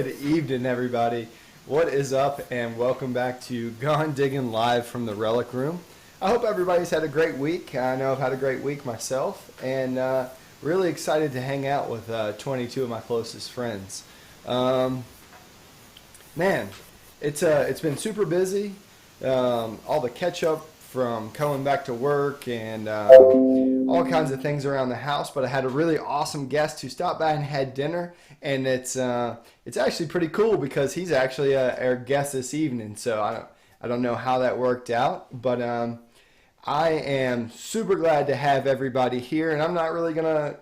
Good evening, everybody. What is up, and welcome back to Gone Digging Live from the Relic Room. I hope everybody's had a great week. I know I've had a great week myself, and really excited to hang out with 22 of my closest friends. Man, it's been super busy. All the catch up from coming back to work and all kinds of things around the house. But I had a really awesome guest who stopped by and had dinner, and it's actually pretty cool because he's actually our guest this evening. So I don't know how that worked out, but I am super glad to have everybody here, and I'm not really gonna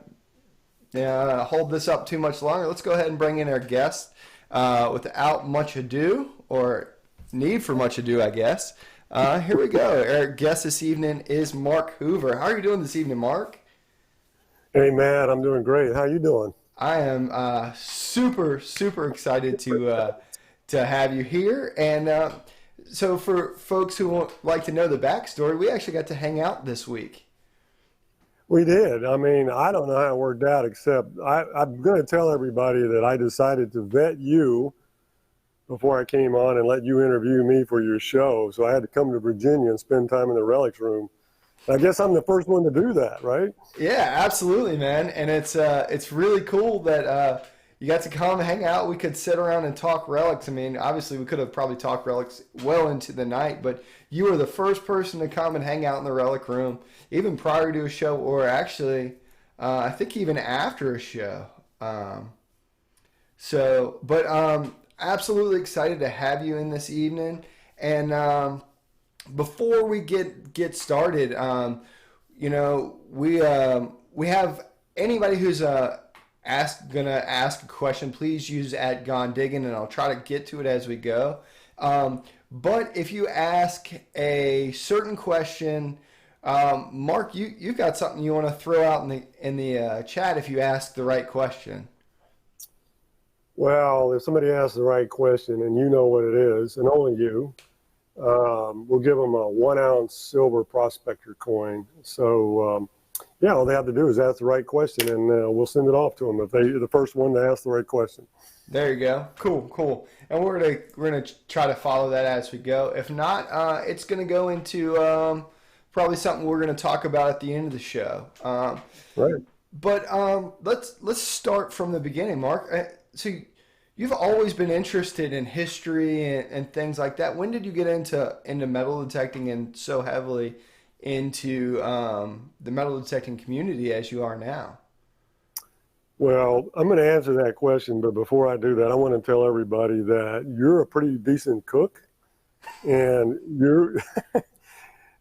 hold this up too much longer. Let's go ahead and bring in our guest without much ado, or need for much ado, I guess. Here we go. Our guest this evening is Marc Hoover. How are you doing this evening, Marc? Hey, Matt, I'm doing great. How you doing? I am super excited to have you here. And so for folks who would like to know the backstory, we actually got to hang out this week. We did. I mean, I don't know how it worked out, except I'm going to tell everybody that I decided to vet you before I came on and let you interview me for your show. So I had to come to Virginia and spend time in the Relics Room. I guess I'm the first one to do that, right? Yeah, absolutely, man. And it's really cool that you got to come hang out. We could sit around and talk relics. I mean, obviously we could have probably talked relics well into the night, but you were the first person to come and hang out in the Relic Room, even prior to a show, or actually, I think even after a show. Absolutely excited to have you in this evening. And before we get started, we have anybody who's gonna ask a question, please use @GoneDigging, and I'll try to get to it as we go. But if you ask a certain question, Marc, you've got something you want to throw out in the chat if you ask the right question. Well, if somebody asks the right question and you know what it is, and only you, we'll give them a 1-ounce silver prospector coin. So, all they have to do is ask the right question, and we'll send it off to them if they're the first one to ask the right question. There you go. Cool. And we're gonna try to follow that as we go. If not, it's gonna go into probably something we're gonna talk about at the end of the show. Right. But let's start from the beginning, Marc. So you've always been interested in history and things like that. When did you get into metal detecting and so heavily into the metal detecting community as you are now? Well, I'm going to answer that question, but before I do that, I want to tell everybody that you're a pretty decent cook, and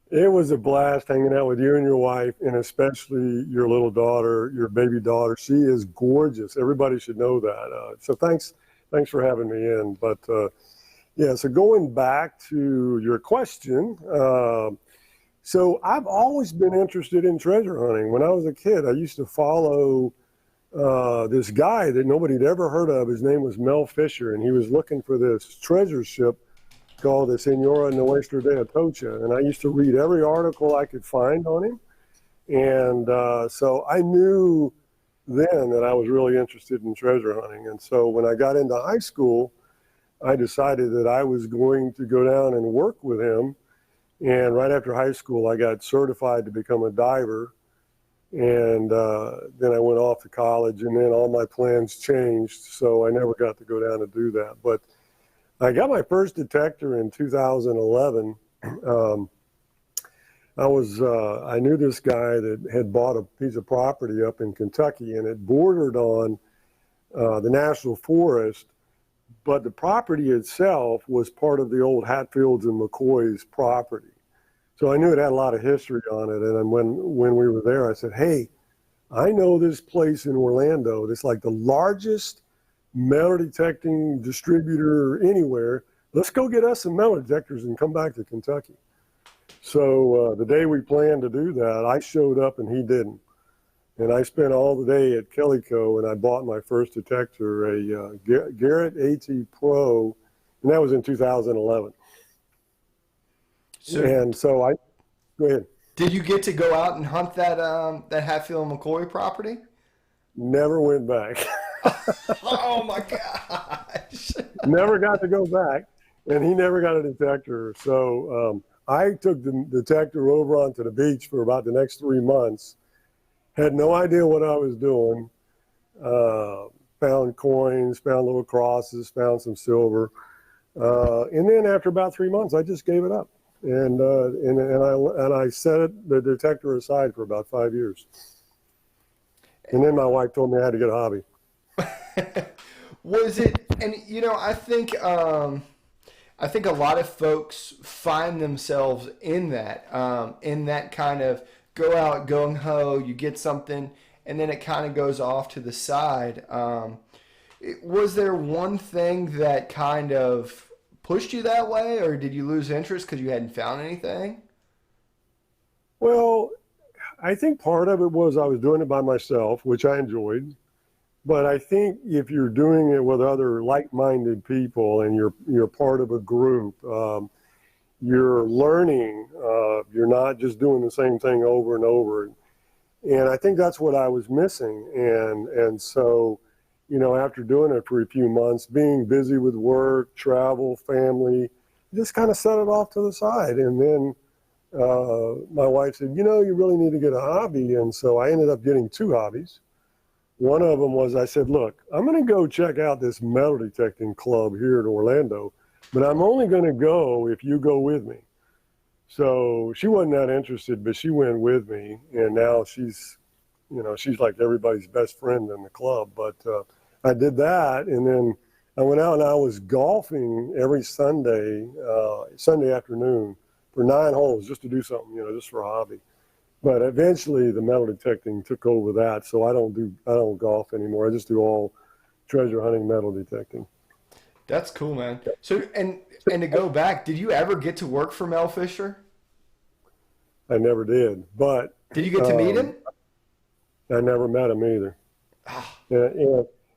it was a blast hanging out with you and your wife, and especially your little daughter, your baby daughter. She is gorgeous. Everybody should know that. So thanks for having me in. But so going back to your question, so I've always been interested in treasure hunting. When I was a kid, I used to follow this guy that nobody had ever heard of. His name was Mel Fisher, and he was looking for this treasure ship called the Senora Nuestra de Atocha, and I used to read every article I could find on him, and so I knew then that I was really interested in treasure hunting. And so when I got into high school, I decided that I was going to go down and work with him, and right after high school I got certified to become a diver, and then I went off to college, and then all my plans changed, so I never got to go down and do that. But I got my first detector in 2011. I knew this guy that had bought a piece of property up in Kentucky, and it bordered on the National Forest, but the property itself was part of the old Hatfields and McCoy's property. So I knew it had a lot of history on it. And when we were there, I said, hey, I know this place in Orlando that's like the largest metal detecting distributor anywhere. Let's go get us some metal detectors and come back to Kentucky. So the day we planned to do that, I showed up and he didn't. And I spent all the day at Kellyco, and I bought my first detector, a Garrett AT Pro, and that was in 2011. So go ahead. Did you get to go out and hunt that Hatfield and McCoy property? Never went back. Oh my God. Never got to go back, and he never got a detector. So I took the detector over onto the beach for about the next 3 months. Had no idea what I was doing. Found coins, found little crosses, found some silver, and then after about 3 months, I just gave it up, and I set the detector aside for about 5 years. And then my wife told me I had to get a hobby. Was it? And I think a lot of folks find themselves in that kind of go out gung ho. You get something, and then it kind of goes off to the side. Was there one thing that kind of pushed you that way, or did you lose interest because you hadn't found anything? Well, I think part of it was I was doing it by myself, which I enjoyed. But I think if you're doing it with other like-minded people and you're part of a group, you're learning. You're not just doing the same thing over and over. And I think that's what I was missing. And so, after doing it for a few months, being busy with work, travel, family, just kind of set it off to the side. And then my wife said, you really need to get a hobby. And so I ended up getting two hobbies. One of them was I said, look, I'm going to go check out this metal detecting club here in Orlando, but I'm only going to go if you go with me. So she wasn't that interested, but she went with me. And now she's like everybody's best friend in the club. But I did that. And then I went out and I was golfing every Sunday afternoon for 9 holes just to do something, just for a hobby. But eventually the metal detecting took over that, so I don't golf anymore. I just do all treasure hunting, metal detecting. That's cool, man. So and to go back, did you ever get to work for Mel Fisher? I never did, but Did you get to meet him? I never met him either.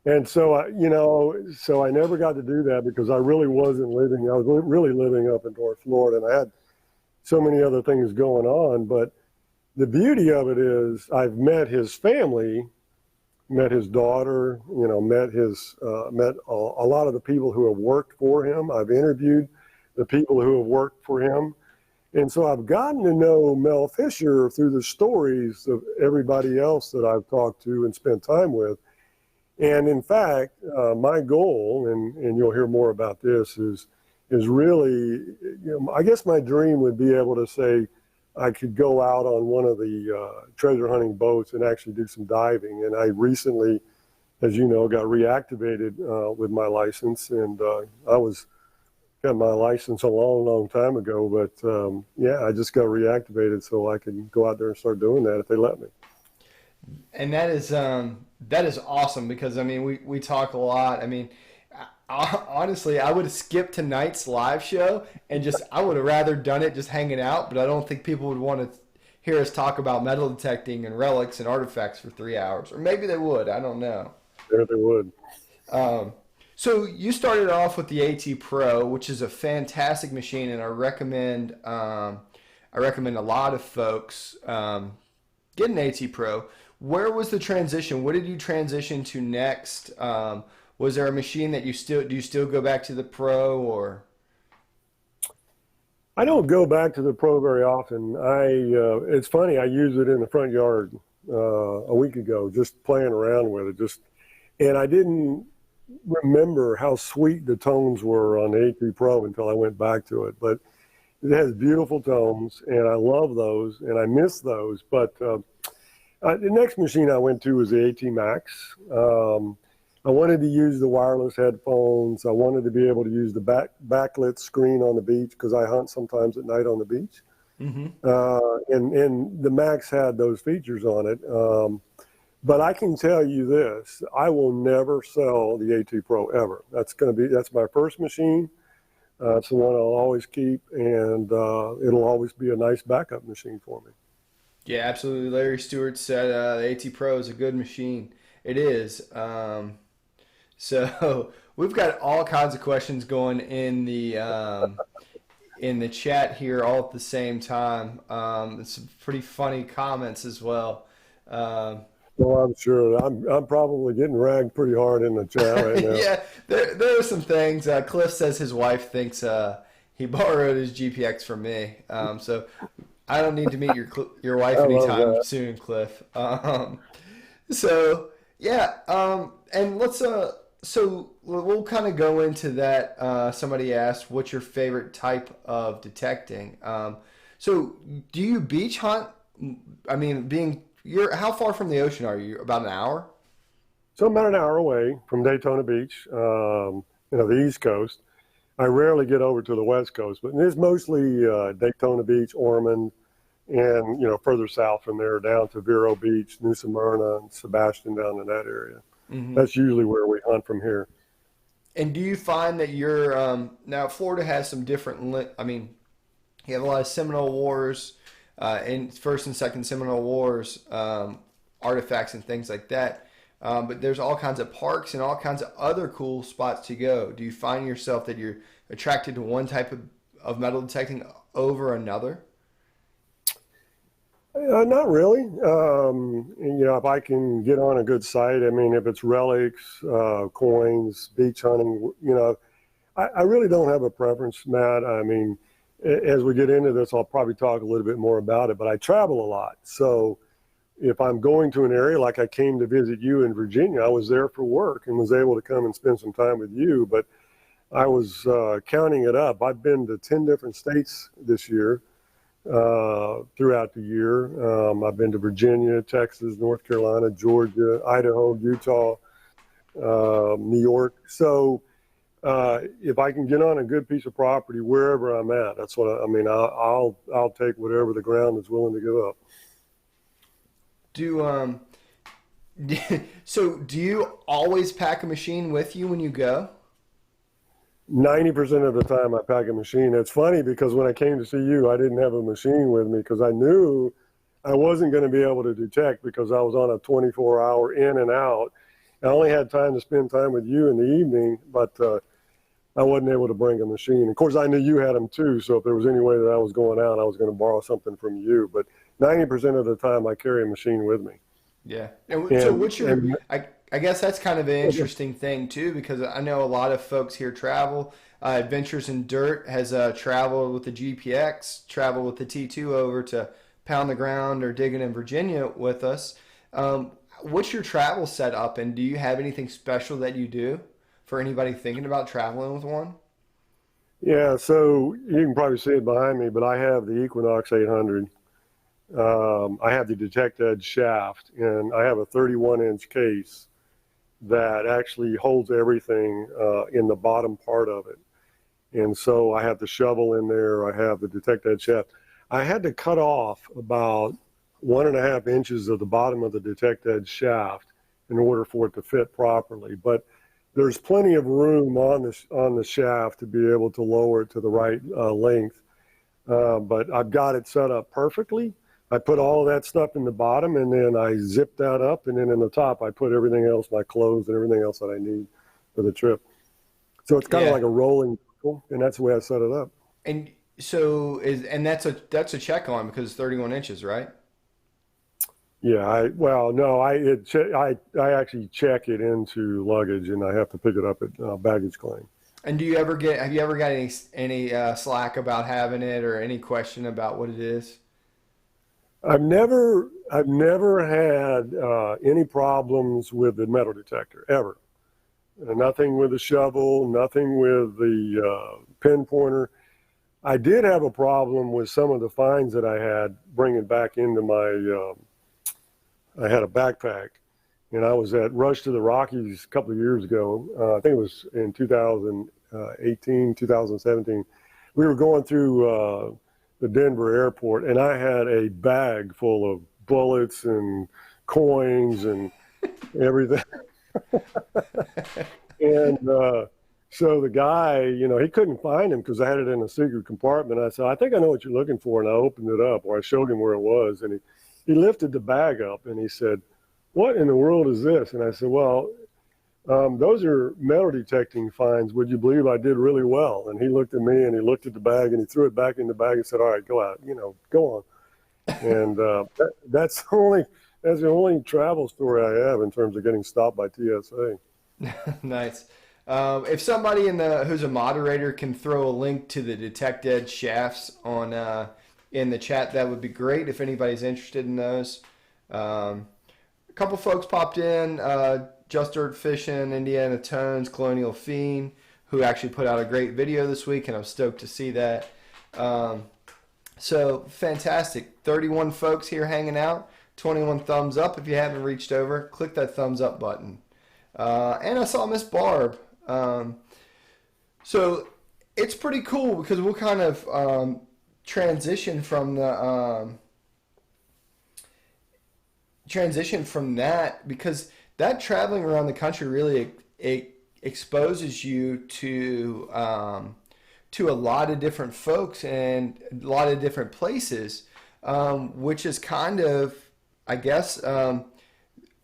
And so so I never got to do that because I really wasn't living. I was really living up in North Florida, and I had so many other things going on. But the beauty of it is I've met his family, met his daughter, met a lot of the people who have worked for him. I've interviewed the people who have worked for him. And so I've gotten to know Mel Fisher through the stories of everybody else that I've talked to and spent time with. And in fact, my goal, and you'll hear more about this, is really, I guess my dream would be able to say, I could go out on one of the treasure hunting boats and actually do some diving. And I recently, as you know, got reactivated with my license. And got my license a long, long time ago. But I just got reactivated so I can go out there and start doing that if they let me. And that is awesome because I mean we talk a lot. I mean, honestly, I would have skipped tonight's live show and I would have rather done it just hanging out, but I don't think people would want to hear us talk about metal detecting and relics and artifacts for 3 hours. Or maybe they would. I don't know. Yeah, they would. So you started off with the AT Pro, which is a fantastic machine, and I recommend a lot of folks get an AT Pro. Where was the transition? What did you transition to next? Was there a machine that do you still go back to the Pro or? I don't go back to the Pro very often. It's funny. I used it in the front yard a week ago, just playing around with it. And I didn't remember how sweet the tones were on the AT Pro until I went back to it. But it has beautiful tones, and I love those, and I miss those. But the next machine I went to was the AT Max. I wanted to use the wireless headphones. I wanted to be able to use the backlit screen on the beach because I hunt sometimes at night on the beach. Mm-hmm. And the Max had those features on it. But I can tell you this, I will never sell the AT Pro ever. That's my first machine. It's the one I'll always keep, and it'll always be a nice backup machine for me. Yeah, absolutely. Larry Stewart said the AT Pro is a good machine. It is. So we've got all kinds of questions going in the chat here all at the same time. Some pretty funny comments as well. Well, I'm sure I'm probably getting ragged pretty hard in the chat right now. Yeah, there are some things. Cliff says his wife thinks he borrowed his GPX from me. So I don't need to meet your I wife love anytime that. soon, Cliff. So yeah, and let's so we'll kind of go into that. Somebody asked, "What's your favorite type of detecting?" So do you beach hunt? I mean, you're how far from the ocean are you? About an hour? So I'm about an hour away from Daytona Beach, the East Coast. I rarely get over to the West Coast, but it's mostly Daytona Beach, Ormond, and further south from there down to Vero Beach, New Smyrna, and Sebastian down in that area. Hmm. That's usually where we hunt from here. And do you find that you're now Florida has some different? I mean, you have a lot of Seminole Wars, in First and Second Seminole Wars, artifacts and things like that. But there's all kinds of parks and all kinds of other cool spots to go. Do you find yourself that you're attracted to one type of metal detecting over another? Not really. If I can get on a good site, I mean, if it's relics, coins, beach hunting, I really don't have a preference, Matt. I mean, as we get into this, I'll probably talk a little bit more about it, but I travel a lot. So if I'm going to an area like I came to visit you in Virginia, I was there for work and was able to come and spend some time with you. But I was counting it up. I've been to 10 different states this year, throughout the year. I've been to Virginia, Texas, North Carolina, Georgia, Idaho, Utah, New York. So if I can get on a good piece of property wherever I'm at, that's what I mean. I'll take whatever the ground is willing to give up. Do so? Do you always pack a machine with you when you go? 90% of the time I pack a machine. It's funny because when I came to see you, I didn't have a machine with me because I knew I wasn't going to be able to detect because I was on a 24-hour in and out. I only had time to spend time with you in the evening, but I wasn't able to bring a machine. Of course, I knew you had them too, so if there was any way that I was going out, I was going to borrow something from you. But 90% of the time, I carry a machine with me. Yeah. And so And what's your and I guess that's kind of an interesting thing too because I know a lot of folks here travel. Adventures in Dirt has traveled with the GPX, traveled with the T2 over to pound the ground or digging in Virginia with us. What's your travel setup and do you have anything special that you do for anybody thinking about traveling with one? yeah, so you can probably see it behind me, but I have the Equinox 800. I have the Detect Edge shaft, and I have a 31-inch case that actually holds everything in the bottom part of it. And so I have the shovel in there. I have the Detect Edge shaft. I had to cut off about 1.5 inches of the bottom of the Detect Edge shaft in order for it to fit properly. But there's plenty of room on the shaft to be able to lower it to the right length. But I've got it set up perfectly. I put all of that stuff in the bottom, and then I zip that up, and then in the top I put everything else, my clothes and everything else that I need for the trip. So it's kind of Yeah. like a rolling, and that's the way I set it up. And so is and that's a check on because it's 31 inches, right? Yeah, well, no, I actually check it into luggage, and I have to pick it up at baggage claim. And do you ever get have you ever got any slack about having it or any question about what it is? I've never had any problems with the metal detector ever. Nothing with the shovel, nothing with the pin pointer. I did have a problem with some of the finds that I had bringing back into my. I had a backpack, and I was at Rush to the Rockies a couple of years ago. I think it was in 2018, 2017. We were going through the Denver airport, and I had a bag full of bullets and coins and everything. And so the guy, he couldn't find him because I had it in a secret compartment. I said, I think I know what you're looking for. And I opened it up, or I showed him where it was. And he lifted the bag up and he said, what in the world is this? And I said, well, those are metal detecting finds. Would you believe I did really well? And he looked at me and he looked at the bag and he threw it back in the bag and said, all right, go out, go on. And that's That's the only travel story I have in terms of getting stopped by TSA. Nice. If somebody who's a moderator can throw a link to the Detect Dead shafts on in the chat, that would be great. If anybody's interested in those, a couple folks popped in. Just Dirt Fishing, Indiana Tones, Colonial Fiend, who actually put out a great video this week, and I'm stoked to see that. So fantastic. 31 folks here hanging out. 21 thumbs up. If you haven't reached over, click that thumbs up button. And I saw Miss Barb. So it's pretty cool because we'll kind of transition from that, because that traveling around the country really it exposes you to a lot of different folks and a lot of different places, which is kind of, I guess,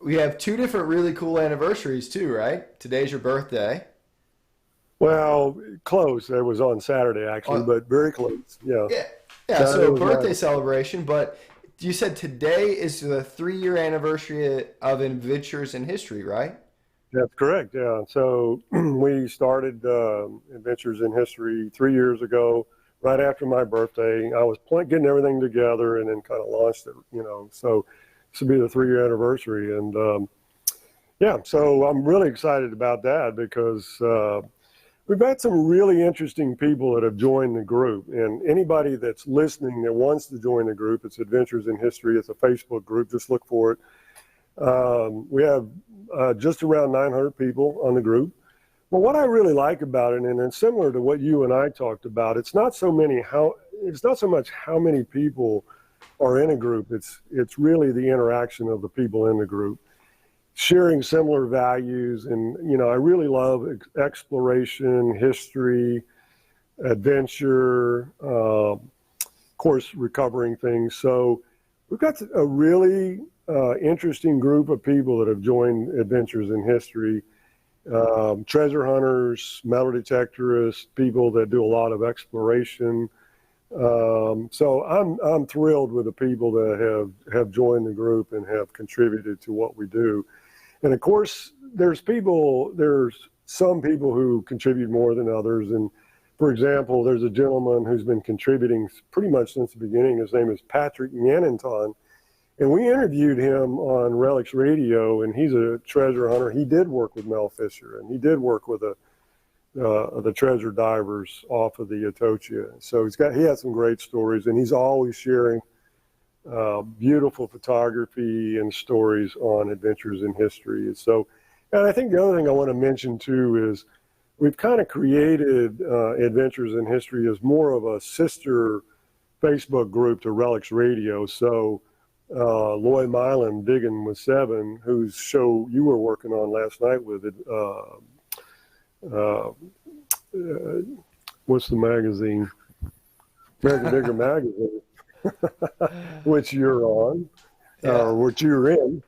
we have two different really cool anniversaries too, right? Today's your birthday. Well, close. It was on Saturday actually, On, but very close. Yeah. yeah, yeah. Saturday So was birthday mine. celebration, but you said today is the 3-year anniversary of Adventures in History, right? That's correct. Yeah. So we started Adventures in History 3 years ago, right after my birthday. I was getting everything together and then kind of launched it. So this will be the 3-year anniversary. And yeah, so I'm really excited about that because we've had some really interesting people that have joined the group. And anybody that's listening that wants to join the group, it's Adventures in History. It's a Facebook group. Just look for it. We have just around 900 people on the group. But what I really like about it, and it's similar to what you and I talked about, it's not so much how many people are in a group. It's really the interaction of the people in the group, sharing similar values. And I really love exploration, history, adventure, of course, recovering things. So we've got a really interesting group of people that have joined Adventures in History. Treasure hunters, metal detectorists, people that do a lot of exploration. So I'm thrilled with the people that have joined the group and have contributed to what we do. And of course, there's some people who contribute more than others. And for example, there's a gentleman who's been contributing pretty much since the beginning. His name is Patrick Yanenton. And we interviewed him on Relics Radio, and he's a treasure hunter. He did work with Mel Fisher, and he did work with the treasure divers off of the Etocha. So he has some great stories, and he's always sharing beautiful photography and stories on Adventures in History. And I think the other thing I want to mention too is we've kind of created Adventures in History as more of a sister Facebook group to Relics Radio. So Loy Milan, Digging with Seven, whose show you were working on last night with it. What's the magazine? American Digger Magazine, which you're on, Yeah. which you're in.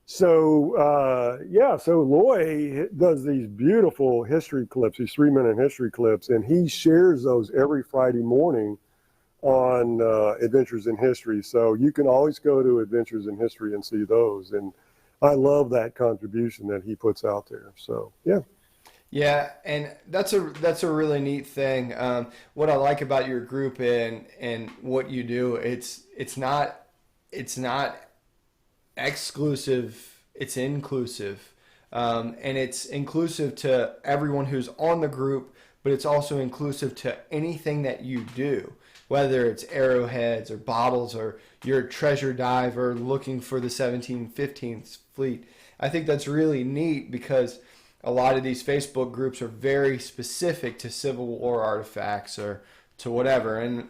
So Loy does these beautiful history clips, these 3-minute history clips, and he shares those every Friday morning on Adventures in History. So you can always go to Adventures in History and see those. And I love that contribution that he puts out there. So, yeah. Yeah, and that's a really neat thing. What I like about your group and what you do, it's not exclusive, it's inclusive, and it's inclusive to everyone who's on the group, but it's also inclusive to anything that you do, whether it's arrowheads or bottles or you're a treasure diver looking for the 1715 fleet. I think that's really neat because a lot of these Facebook groups are very specific to Civil War artifacts or to whatever. And,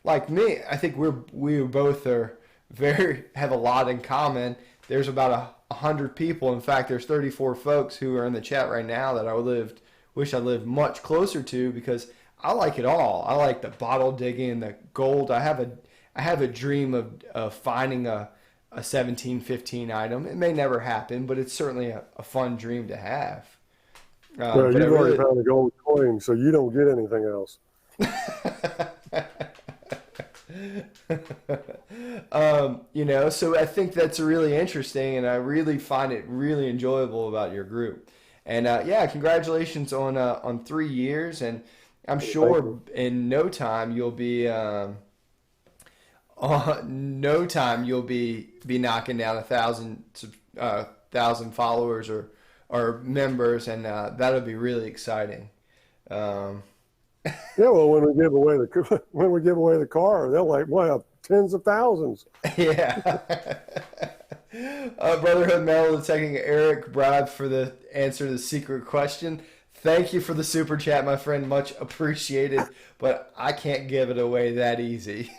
like me, I think we both have a lot in common. There's about 100 people. In fact, there's 34 folks who are in the chat right now that wish I lived much closer to, because I like it all. I like the bottle digging, the gold. I have a dream of finding a 1715 item. It may never happen, but it's certainly a fun dream to have. Well, you've already found a gold coin, so you don't get anything else. So I think that's really interesting, and I really find it really enjoyable about your group. And yeah, congratulations on 3 years, and I'm Thank sure you. in no time you'll be no time you'll be knocking down 1,000 followers or members, and that'll be really exciting. Um, Yeah, well, when we give away the when we give away the car, they're like, "Wow, tens of thousands." Yeah. Brotherhood Metal Detecting Eric Bribe for the answer to the secret question. Thank you for the super chat, my friend. Much appreciated, but I can't give it away that easy.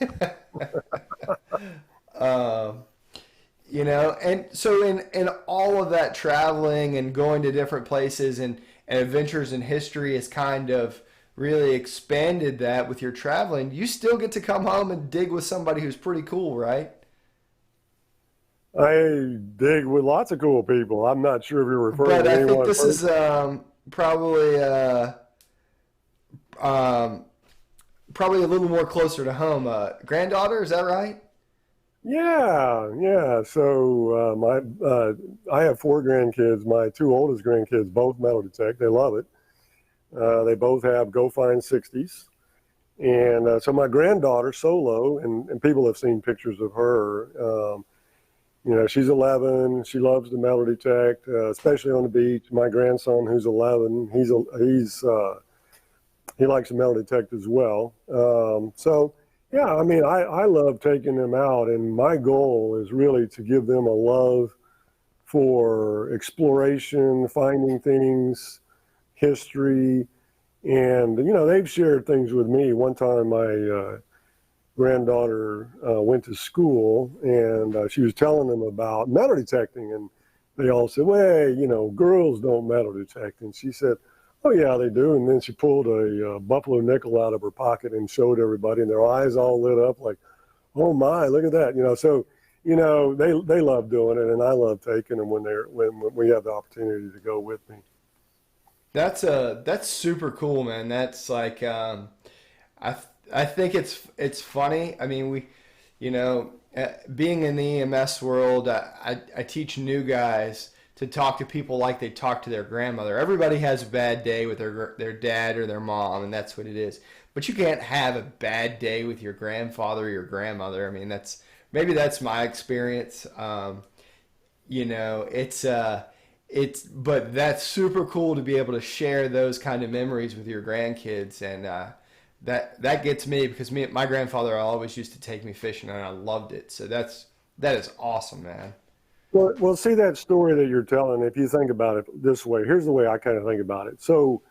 um, and so in all of that traveling and going to different places and adventures in history has kind of really expanded that with your traveling. You still get to come home and dig with somebody who's pretty cool, right? I dig with lots of cool people. I'm not sure if you're referring But to I think anyone this personally. is probably um, probably a little more closer to home. Granddaughter, is that right? Yeah, yeah. So I have four grandkids. My two oldest grandkids both metal detect. They love it. They both have Go Find 60s. And so my granddaughter, Solo, and people have seen pictures of her. She's 11. She loves to metal detect, especially on the beach. My grandson, who's 11, he likes to metal detect as well. So, yeah, I mean, I love taking them out, and my goal is really to give them a love for exploration, finding things, history, and they've shared things with me. One time, my granddaughter went to school, and she was telling them about metal detecting, and they all said, "Well, girls don't metal detect," and she said, "Oh yeah, they do." And then she pulled a buffalo nickel out of her pocket and showed everybody, and their eyes all lit up like, "Oh my, look at that!" So they love doing it, and I love taking them when we have the opportunity to go with me. That's super cool, man. That's like I I think it's funny. I mean, being in the EMS world, I teach new guys to talk to people like they talk to their grandmother. Everybody has a bad day with their dad or their mom, and that's what it is. But you can't have a bad day with your grandfather or your grandmother. I mean, that's my experience. But that's super cool to be able to share those kind of memories with your grandkids, and that gets me because my grandfather always used to take me fishing, and I loved it. So that is awesome, man. Well, see that story that you're telling. If you think about it this way, here's the way I kind of think about it. So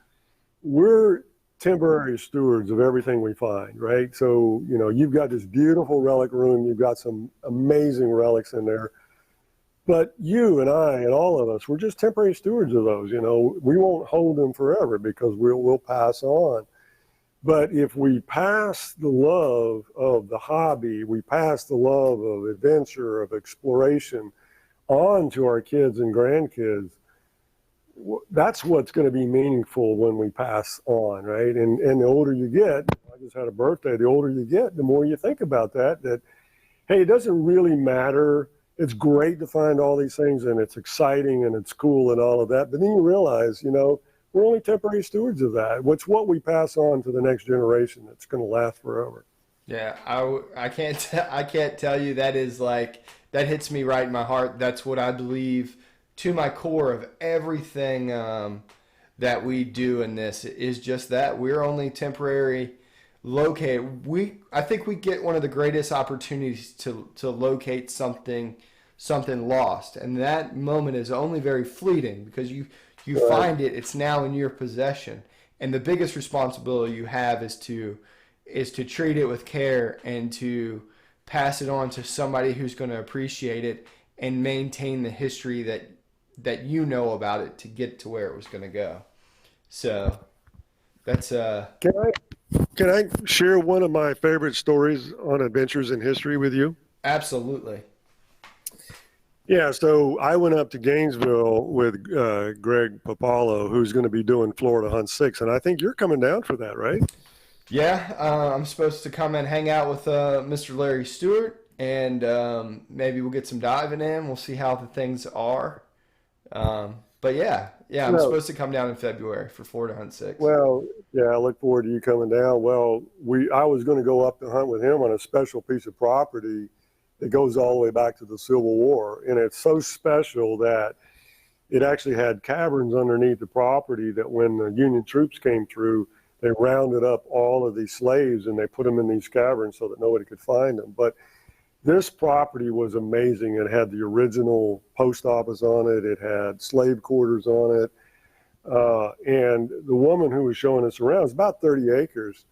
we're temporary stewards of everything we find, right? So, you've got this beautiful relic room, you've got some amazing relics in there, but you and I and all of us, we're just temporary stewards of those. We won't hold them forever because we'll pass on. But if we pass the love of the hobby, we pass the love of adventure, of exploration on to our kids and grandkids, that's what's going to be meaningful when we pass on, right? And the older you get, I just had a birthday, the older you get, the more you think about that, hey, it doesn't really matter. It's great to find all these things, and it's exciting and it's cool and all of that. But then you realize, we're only temporary stewards of that. What's what we pass on to the next generation that's going to last forever. Yeah, I can't tell you that is like that hits me right in my heart. That's what I believe to my core of everything that we do in this is just that we're only temporary located. I think we get one of the greatest opportunities to locate something lost, and that moment is only very fleeting because you Right. find it. It's now in your possession, and the biggest responsibility you have is to treat it with care and to pass it on to somebody who's going to appreciate it and maintain the history that you know about it to get to where it was going to go. So that's Can I share one of my favorite stories on adventures in history with you? absolutely. Yeah, so I went up to Gainesville with Greg Papalo, who's going to be doing Florida Hunt 6, and I think you're coming down for that, right? Yeah, I'm supposed to come and hang out with Mr. Larry Stewart, and maybe we'll get some diving in. We'll see how the things are. But yeah, I'm Well, supposed to come down in February for Florida Hunt 6. well, yeah, I look forward to you coming down. Well, I was going to go up to hunt with him on a special piece of property that goes all the way back to the Civil War, and it's so special that it actually had caverns underneath the property that when the Union troops came through, they rounded up all of these slaves and they put them in these caverns so that nobody could find them. But this property was amazing. It had the original post office on it. It had slave quarters on it. And the woman who was showing us around, it's about 30 acres.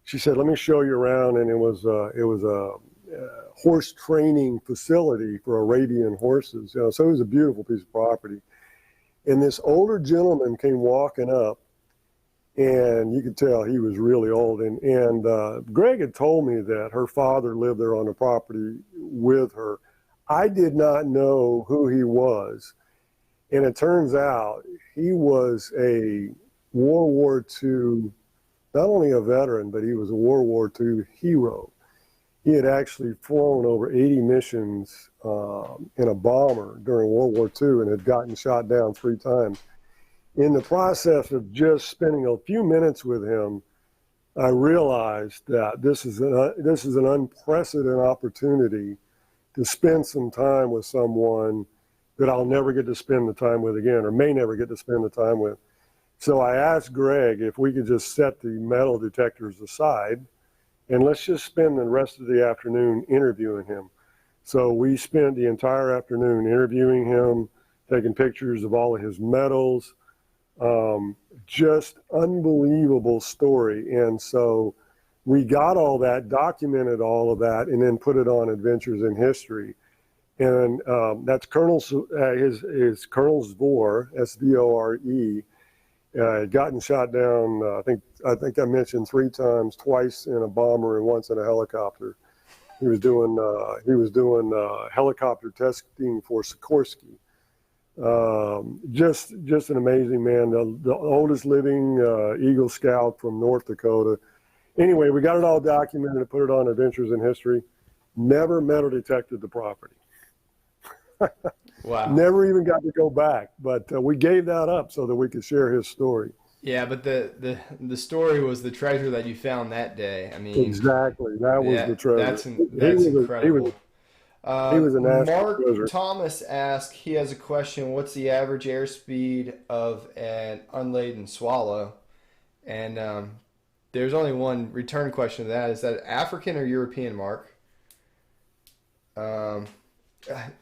She said, "Let me show you around." And it was a horse training facility for Arabian horses. So it was a beautiful piece of property. And this older gentleman came walking up, and you could tell he was really old. And Greg had told me that her father lived there on the property with her. I did not know who he was. And it turns out he was a World War II, not only a veteran, but he was a World War II hero. He had actually flown over 80 missions in a bomber during World War II and had gotten shot down 3 times. In the process of just spending a few minutes with him, I realized that this is an unprecedented opportunity to spend some time with someone that I'll never get to spend the time with again, or may never get to spend the time with. So I asked Greg if we could just set the metal detectors aside and let's just spend the rest of the afternoon interviewing him. So we spent the entire afternoon interviewing him, taking pictures of all of his medals. Just unbelievable story. And so we got all that, documented all of that, and then put it on Adventures in History. And that's his Colonel Zvore, S-V-O-R-E, gotten shot down. I think I mentioned 3 times, twice in a bomber and once in a helicopter. He was doing helicopter testing for Sikorsky. Just an amazing man. The oldest living Eagle Scout from North Dakota. Anyway, we got it all documented and put it on Adventures in History. Never metal detected the property. Wow. Never even got to go back, but we gave that up so that we could share his story. Yeah, but the story was the treasure that you found that day. I mean, Exactly, that was yeah, the treasure. that's incredible. He was a national Mark treasure. Thomas asked, he has a question, what's the average airspeed of an unladen swallow? And there's only one return question to that. Is that African or European, Mark? Um,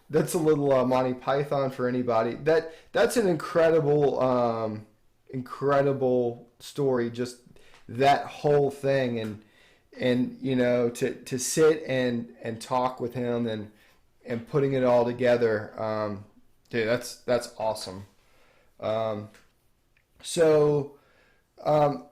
that's a little Monty Python for anybody. That's an incredible story. Just that whole thing, and to sit and talk with him and putting it all together. Dude, that's awesome. So I'm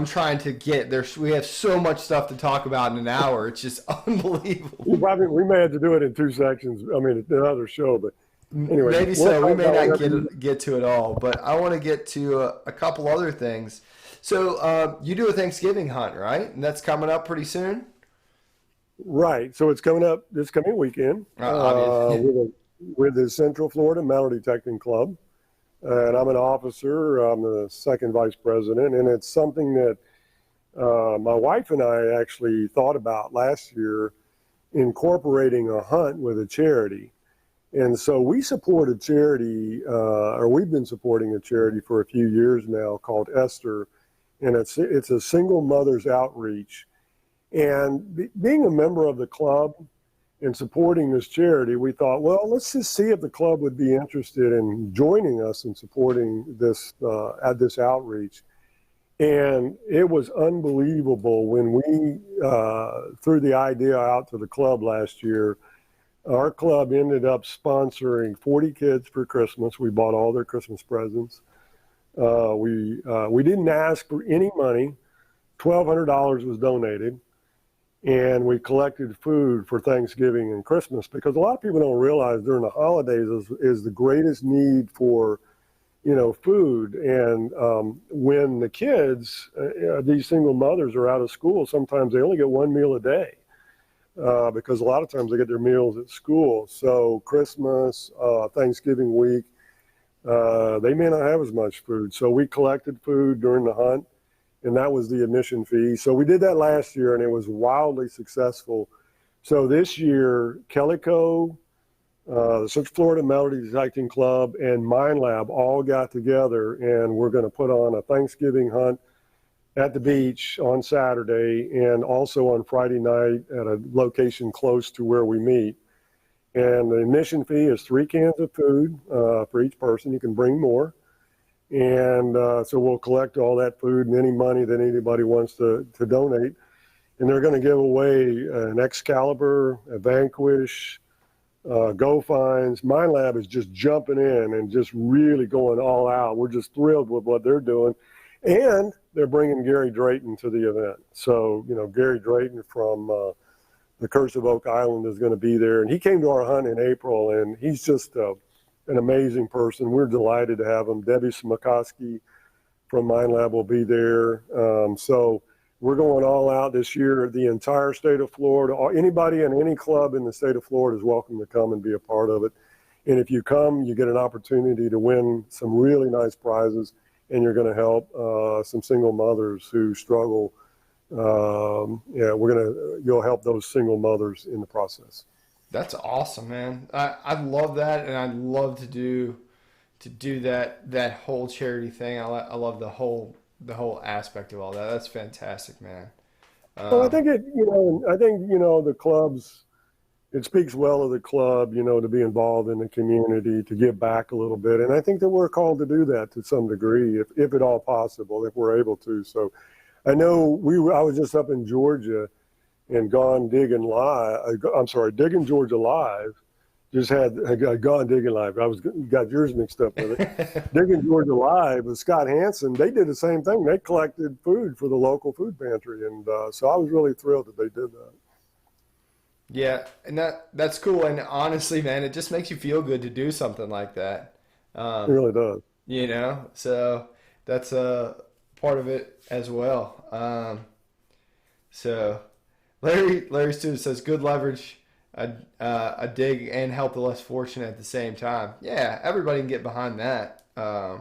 trying to get there. We have so much stuff to talk about in an hour. It's just unbelievable. We may have to do it in 2 sections. I mean, another show, but anyway, Maybe so. We may not get to it all, but I want to get to a couple other things. So you do a Thanksgiving hunt, right? And that's coming up pretty soon. Right. So it's coming up this coming weekend Obviously. with the Central Florida Metal Detecting Club. And I'm an officer. I'm the second vice president. And it's something that my wife and I actually thought about last year, incorporating a hunt with a charity. And so we support a charity, or we've been supporting a charity for a few years now called Esther. And it's a single mother's outreach. And being a member of the club and supporting this charity, we thought, well, let's just see if the club would be interested in joining us in supporting this at this outreach. And it was unbelievable when we threw the idea out to the club last year. Our club ended up sponsoring 40 kids for Christmas. We bought all their Christmas presents. We didn't ask for any money. $1,200 was donated. And we collected food for Thanksgiving and Christmas, because a lot of people don't realize during the holidays is the greatest need for food. And when the kids, these single mothers are out of school, sometimes they only get one meal a day because a lot of times they get their meals at school. So Christmas, Thanksgiving week, they may not have as much food. So we collected food during the hunt, and that was the admission fee. So we did that last year, and it was wildly successful. So this year, Kellyco, the Central Florida Melody Detecting Club, and Mine Lab all got together, and we're going to put on a Thanksgiving hunt at the beach on Saturday and also on Friday night at a location close to where we meet. And the admission fee is 3 cans of food for each person. You can bring more. And so we'll collect all that food and any money that anybody wants to donate. And they're going to give away an Excalibur, a Vanquish, Go Finds. Mine Lab is just jumping in and just really going all out. We're just thrilled with what they're doing. And they're bringing Gary Drayton to the event. So, Gary Drayton from the Curse of Oak Island is going to be there. And he came to our hunt in April, and he's just an amazing person. We're delighted to have him. Debbie Smakowski from Mine Lab will be there. So we're going all out this year. The entire state of Florida, anybody in any club in the state of Florida is welcome to come and be a part of it. And if you come, you get an opportunity to win some really nice prizes, and you're going to help some single mothers who struggle. You'll help those single mothers in the process. That's awesome, man. I love that, and I'd love to do that whole charity thing. I love the whole aspect of all that. That's fantastic, man. Well, I think the clubs, it speaks well of the club, to be involved in the community, to give back a little bit. And I think that we're called to do that to some degree, if at all possible, if we're able to. So I know I was just up in Georgia and Digging Georgia Live. Gone Digging Live. Got yours mixed up with it. Digging Georgia Live with Scott Hansen. They did the same thing. They collected food for the local food pantry, and so I was really thrilled that they did that. Yeah, and that's cool. And honestly, man, it just makes you feel good to do something like that. It really does. So that's a part of it as well. So Larry Stu says, good leverage, a dig and help the less fortunate at the same time. Yeah, everybody can get behind that. And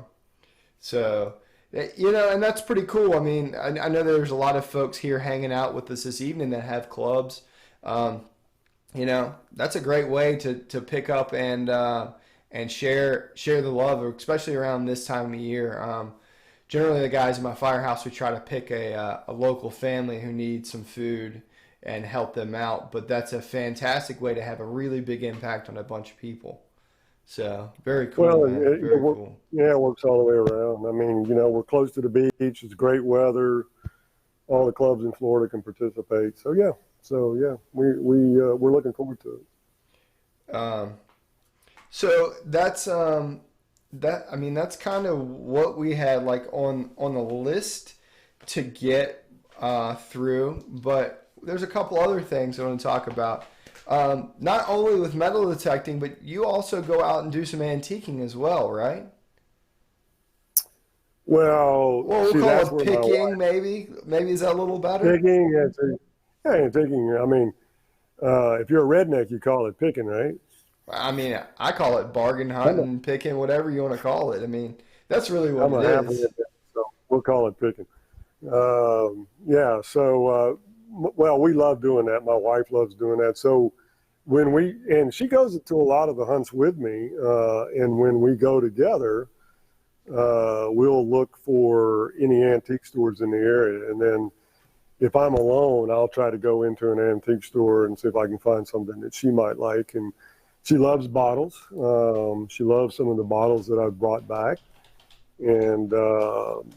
that's pretty cool. I mean, I know there's a lot of folks here hanging out with us this evening that have clubs. That's a great way to pick up and share the love, especially around this time of year. Generally, the guys in my firehouse, we try to pick a local family who needs some food and help them out. But that's a fantastic way to have a really big impact on a bunch of people. So very cool, well, man. Very cool. Yeah, it works all the way around. I mean, we're close to the beach. It's great weather. All the clubs in Florida can participate. So yeah. We're looking forward to it. So that's that's kind of what we had like on the list to get through. But there's a couple other things I want to talk about. Not only with metal detecting, but you also go out and do some antiquing as well, right? Well, we'll call it picking, maybe. Maybe is that a little better? Picking, antiquing. I mean, if you're a redneck, you call it picking, right? I mean, I call it bargain hunting, picking, whatever you want to call it. I mean, that's really what it is. So we'll call it picking. We love doing that. My wife loves doing that. So she goes to a lot of the hunts with me, and when we go together, we'll look for any antique stores in the area. And then if I'm alone, I'll try to go into an antique store and see if I can find something that she might like. And she loves bottles. She loves some of the bottles that I've brought back. And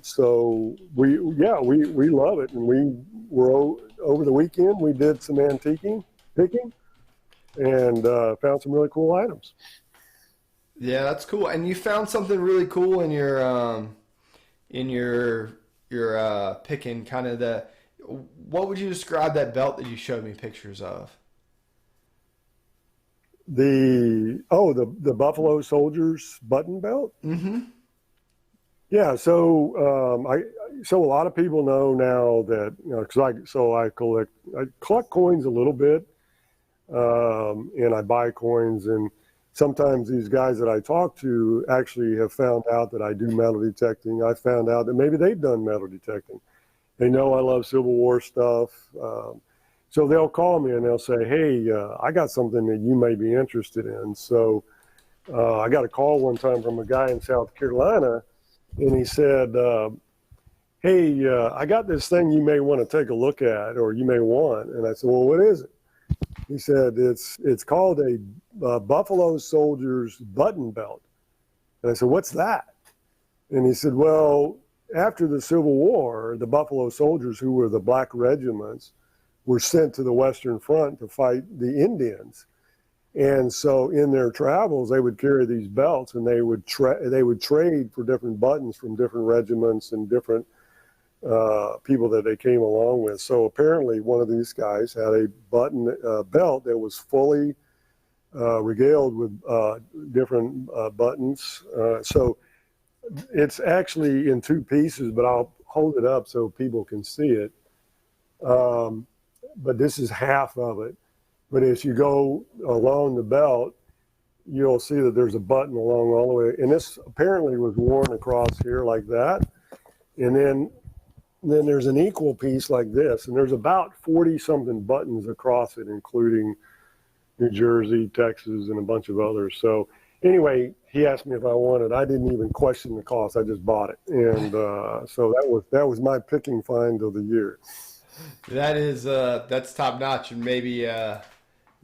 so we love it. And we were over the weekend, we did some picking, and found some really cool items. Yeah, that's cool. And you found something really cool in your picking, kind of what would you describe that belt that you showed me pictures of? The Buffalo Soldiers button belt. Mm-hmm. Yeah, so a lot of people know now that, because I collect coins a little bit, and I buy coins, and sometimes these guys that I talk to actually have found out that I do metal detecting. I found out that maybe they've done metal detecting. They know I love Civil War stuff, so they'll call me and they'll say, "Hey, I got something that you may be interested in." So I got a call one time from a guy in South Carolina, and he said, "Hey, I got this thing you may want to take a look at, or you may want." And I said, "Well, what is it?" He said, "It's called a Buffalo Soldier's button belt." And I said, "What's that?" And he said, "Well, after the Civil War, the Buffalo Soldiers, who were the black regiments, were sent to the Western Front to fight the Indians. And so in their travels, they would carry these belts, and they would trade for different buttons from different regiments and different people that they came along with. So apparently one of these guys had a button belt that was fully regaled with different buttons. So it's actually in two pieces, but I'll hold it up so people can see it. But this is half of it. But as you go along the belt, you'll see that there's a button along all the way. And this apparently was worn across here like that. And then there's an equal piece like this. And there's about 40 something buttons across it, including New Jersey, Texas, and a bunch of others. So anyway, he asked me if I wanted. I didn't even question the cost. I just bought it. And so that was my picking find of the year. That is that's top notch, and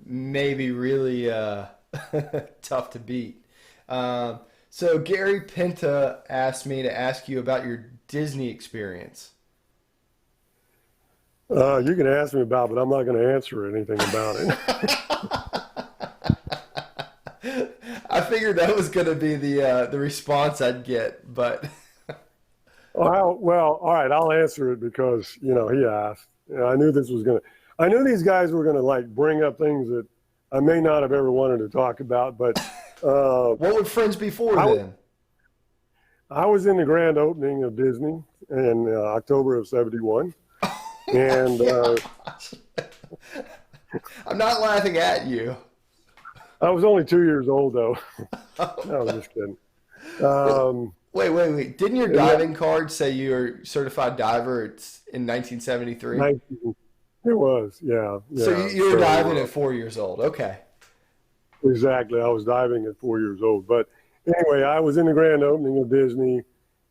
maybe really tough to beat. So Gary Pinta asked me to ask you about your Disney experience. You can ask me about it, but I'm not going to answer anything about it. I figured that was going to be the response I'd get, but Well, all right, I'll answer it because he asked. I knew this was going to. I knew these guys were going to like bring up things that I may not have ever wanted to talk about. But what would friends be for then? I was in the grand opening of Disney in October of '71, and I'm not laughing at you. I was only 2 years old, though. No, I'm just kidding. Wait. Didn't your diving card say you were certified diver in 1973? It was, yeah. So you were diving at 4 years old. Okay. Exactly. I was diving at 4 years old. But anyway, I was in the grand opening of Disney,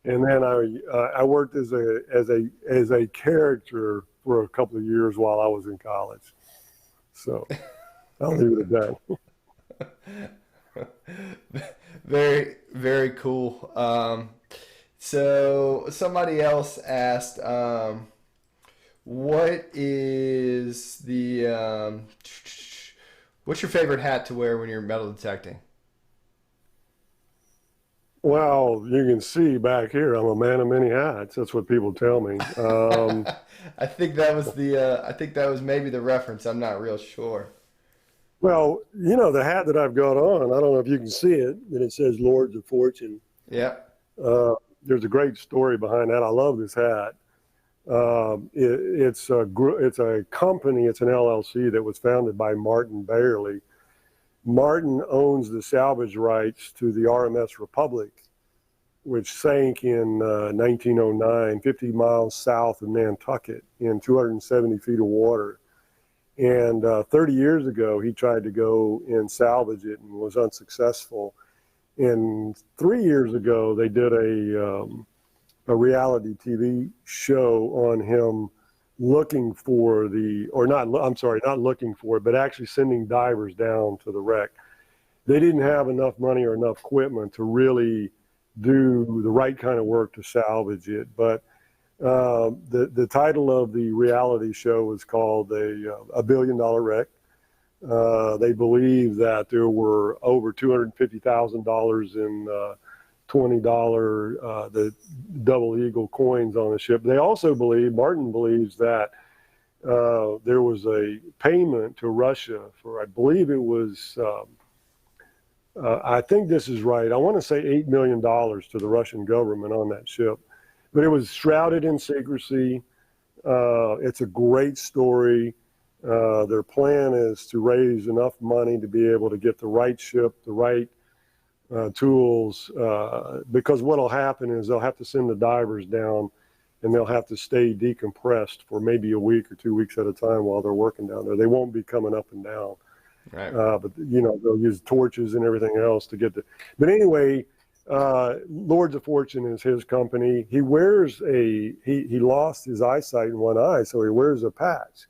and then I worked as a character for a couple of years while I was in college. So I'll leave it at that. Very, very cool. So somebody else asked, what's your favorite hat to wear when you're metal detecting? Well, you can see back here, I'm a man of many hats. That's what people tell me. I think that was I think that was maybe the reference. I'm not real sure. Well, the hat that I've got on, I don't know if you can see it, but it says Lords of Fortune. Yeah. There's a great story behind that. I love this hat. It's a company, it's an LLC that was founded by Martin Bayerly. Martin owns the salvage rights to the RMS Republic, which sank in 1909, 50 miles south of Nantucket in 270 feet of water. And 30 years ago, he tried to go and salvage it and was unsuccessful. And 3 years ago, they did a reality TV show on him looking for not looking for it, but actually sending divers down to the wreck. They didn't have enough money or enough equipment to really do the right kind of work to salvage it. But the title of the reality show was called A Billion Dollar Wreck. They believe that there were over $250,000 in $20 the double eagle coins on the ship. They also Martin believes that there was a payment to Russia for, I believe it was I think this is right. I want to say $8 million to the Russian government on that ship, but it was shrouded in secrecy. It's a great story. Their plan is to raise enough money to be able to get the right ship, the right tools, because what will happen is they'll have to send the divers down and they'll have to stay decompressed for maybe a week or 2 weeks at a time while they're working down there. They won't be coming up and down. Right. But, you know, they'll use torches and everything else to get the. But anyway, Lords of Fortune is his company. He wears he lost his eyesight in one eye, so he wears a patch.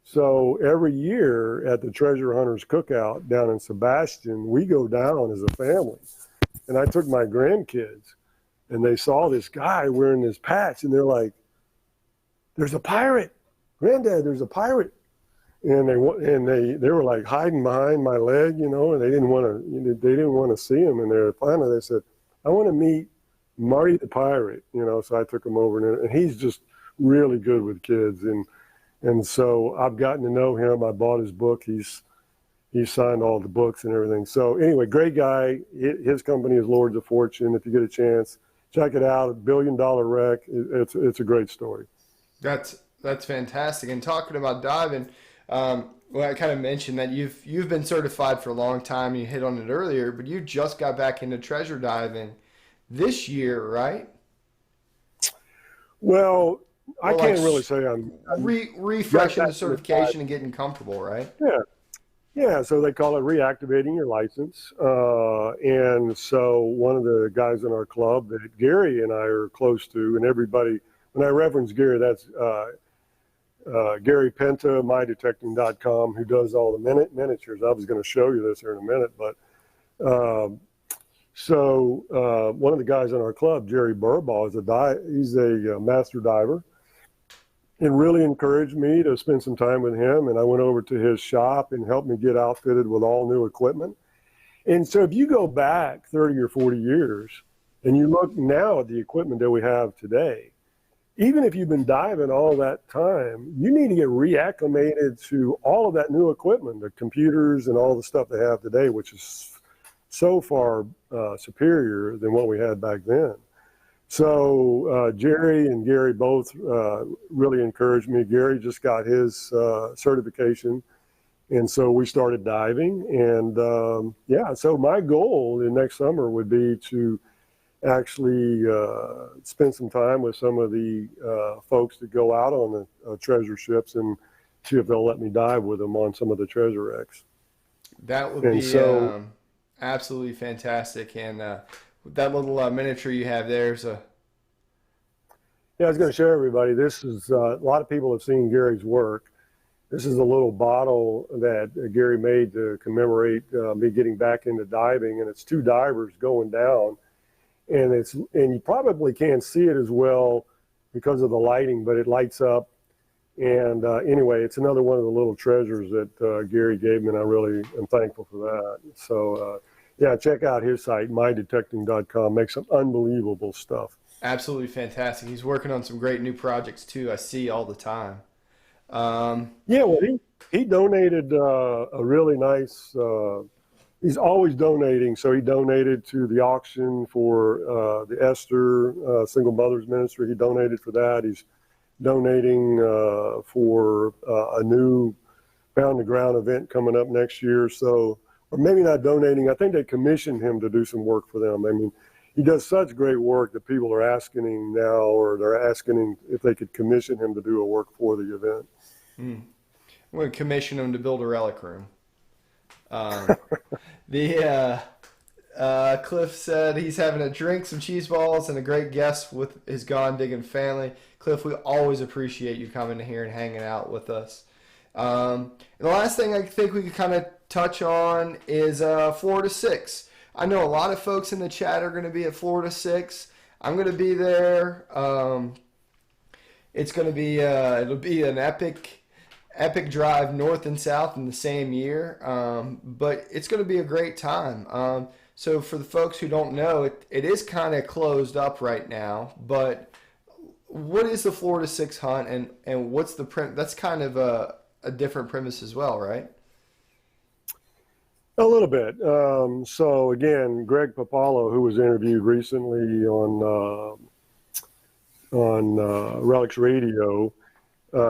So every year at the Treasure Hunters Cookout down in Sebastian, we go down as a family. And I took my grandkids, and they saw this guy wearing this patch, and they're like, "There's a pirate, Granddad! There's a pirate!" And they were like hiding behind my leg, you know, and they didn't want to see him. And finally they said, "I want to meet Marty the pirate," you know. So I took him over, and he's just really good with kids, and so I've gotten to know him. I bought his book. He's signed all the books and everything. So anyway, great guy. His company is Lords of Fortune. If you get a chance, check it out. $1 billion wreck. It's a great story. That's fantastic. And talking about diving, well, I kind of mentioned that you've been certified for a long time. You hit on it earlier, but you just got back into treasure diving this year, right? Well, I Well, can't like, really say I'm refreshing the certification and getting comfortable, right? Yeah. So they call it reactivating your license. And so one of the guys in our club that Gary and I are close to, and everybody, when I reference Gary, that's Gary Penta, mydetecting.com, who does all the miniatures. I was going to show you this here in a minute, but one of the guys in our club, Jerry Burbaugh, he's a master diver, and really encouraged me to spend some time with him. And I went over to his shop and helped me get outfitted with all new equipment. And so if you go back 30 or 40 years and you look now at the equipment that we have today, even if you've been diving all that time, you need to get reacclimated to all of that new equipment, the computers and all the stuff they have today, which is so far superior than what we had back then. So Jerry and Gary both really encouraged me. Gary just got his certification, and so we started diving. And so my goal in next summer would be to actually spend some time with some of the folks that go out on the treasure ships and see if they'll let me dive with them on some of the treasure wrecks. That would be absolutely fantastic. And that little miniature you have there is a... Yeah, I was going to show everybody. This is a lot of people have seen Gary's work. This is a little bottle that Gary made to commemorate me getting back into diving, and it's two divers going down. And you probably can't see it as well because of the lighting, but it lights up. And anyway, it's another one of the little treasures that Gary gave me, and I really am thankful for that. So check out his site, mydetecting.com. Makes some unbelievable stuff. Absolutely fantastic. He's working on some great new projects too. I see all the time. He donated a really nice. He's always donating, so he donated to the auction for the Esther Single Mothers Ministry. He donated for that. He's donating for a new Pound the Ground event coming up next year. So, or maybe not donating. I think they commissioned him to do some work for them. I mean, he does such great work that people are asking him now, or they're asking him if they could commission him to do a work for the event. I'm going to commission him to build a relic room. Cliff said he's having a drink, some cheese balls, and a great guest with his Gone Digging family. Cliff, we always appreciate you coming here and hanging out with us. And the last thing I think we could kind of touch on is Florida 6. I know a lot of folks in the chat are going to be at Florida 6. I'm going to be there. It's going to be it'll be an epic drive north and south in the same year, but it's going to be a great time. So for the folks who don't know, it is kind of closed up right now, but what is the Florida 6 hunt, and what's the that's kind of a different premise as well, right? A little bit. So again, Greg Papalo, who was interviewed recently on Relics Radio,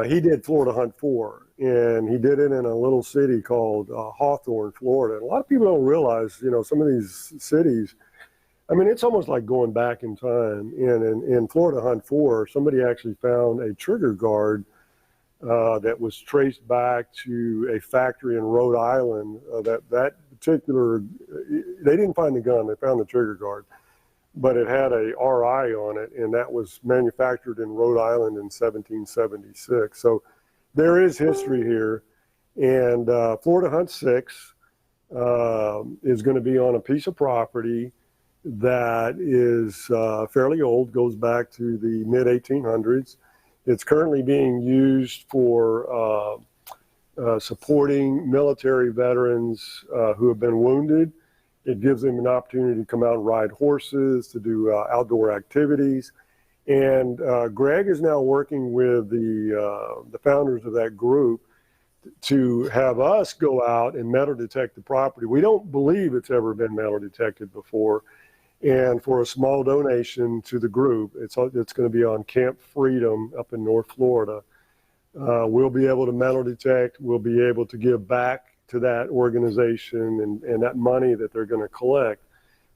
he did Florida Hunt 4, and he did it in a little city called Hawthorne, Florida. And a lot of people don't realize, some of these cities, I mean, it's almost like going back in time. And in Florida Hunt 4, somebody actually found a trigger guard that was traced back to a factory in Rhode Island. That particular, they didn't find the gun, they found the trigger guard, but it had a RI on it, and that was manufactured in Rhode Island in 1776. So there is history here. And Florida Hunt 6 is going to be on a piece of property that is fairly old, goes back to the mid 1800s. It's currently being used for supporting military veterans who have been wounded. It gives them an opportunity to come out and ride horses, to do outdoor activities. And Greg is now working with the founders of that group to have us go out and metal detect the property. We don't believe it's ever been metal detected before. And for a small donation to the group, it's going to be on Camp Freedom up in North Florida. We'll be able to metal detect. We'll be able to give back to that organization, and that money that they're going to collect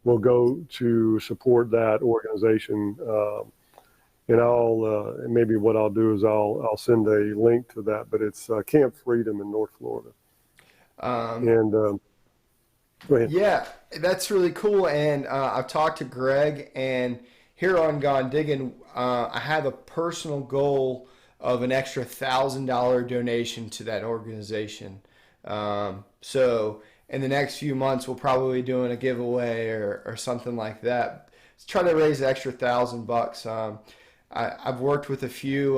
will go to support that organization. And maybe what I'll do is I'll send a link to that, but it's Camp Freedom in North Florida. Go ahead. Yeah, that's really cool. And I've talked to Greg, and here on Gone Digging, I have a personal goal of an extra $1,000 donation to that organization. So in the next few months, we'll probably be doing a giveaway or something like that. Let's try to raise an extra $1,000. I've worked with a few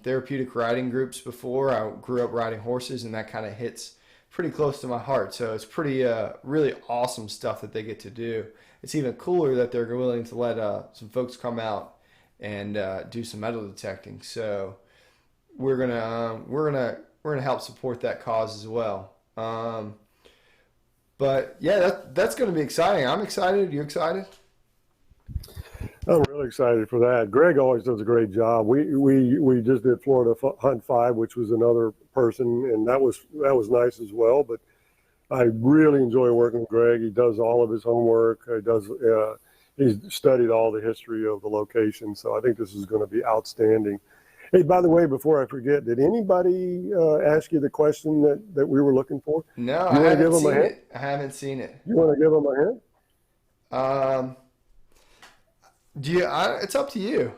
therapeutic riding groups before. I grew up riding horses, and that kind of hits pretty close to my heart. So it's pretty really awesome stuff that they get to do. It's even cooler that they're willing to let some folks come out and do some metal detecting. So we're gonna help support that cause as well. But yeah, that's gonna be exciting. I'm excited. You excited? I'm really excited for that. Greg always does a great job. We just did Florida Hunt 5, which was another person, and that was nice as well. But I really enjoy working with Greg. He does all of his homework. He's studied all the history of the location, so I think this is going to be outstanding. Hey, by the way, before I forget, did anybody ask you the question that we were looking for? No, You I want to give haven't them a seen hint? it. I haven't seen it. You want to give them a hint? It's up to you.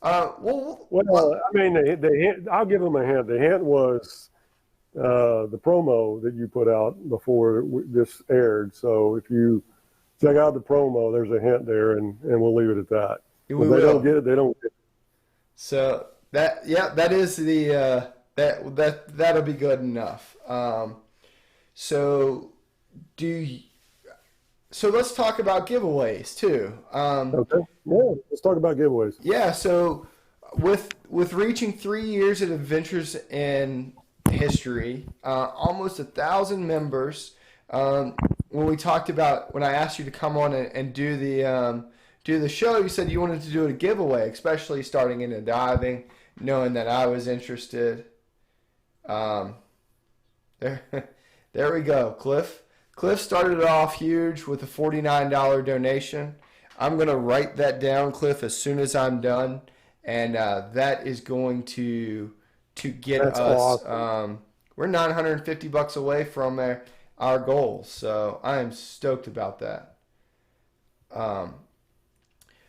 Well, I mean, the hint, I'll give them a hint. The hint was the promo that you put out before this aired. So if you check out the promo, there's a hint there, and we'll leave it at that. If they don't get it, they don't get it. So that is the that'll be good enough. So let's talk about giveaways too. Okay. Yeah, let's talk about giveaways. Yeah, so with reaching 3 years of Adventures in History, almost 1,000 members. When I asked you to come on and do the show, you said you wanted to do a giveaway, especially starting into diving, knowing that I was interested. There we go, Cliff. Cliff started it off huge with a $49 donation. I'm going to write that down, Cliff, as soon as I'm done. And that is going to get That's us. awesome. We're $950 away from our goal. So I am stoked about that.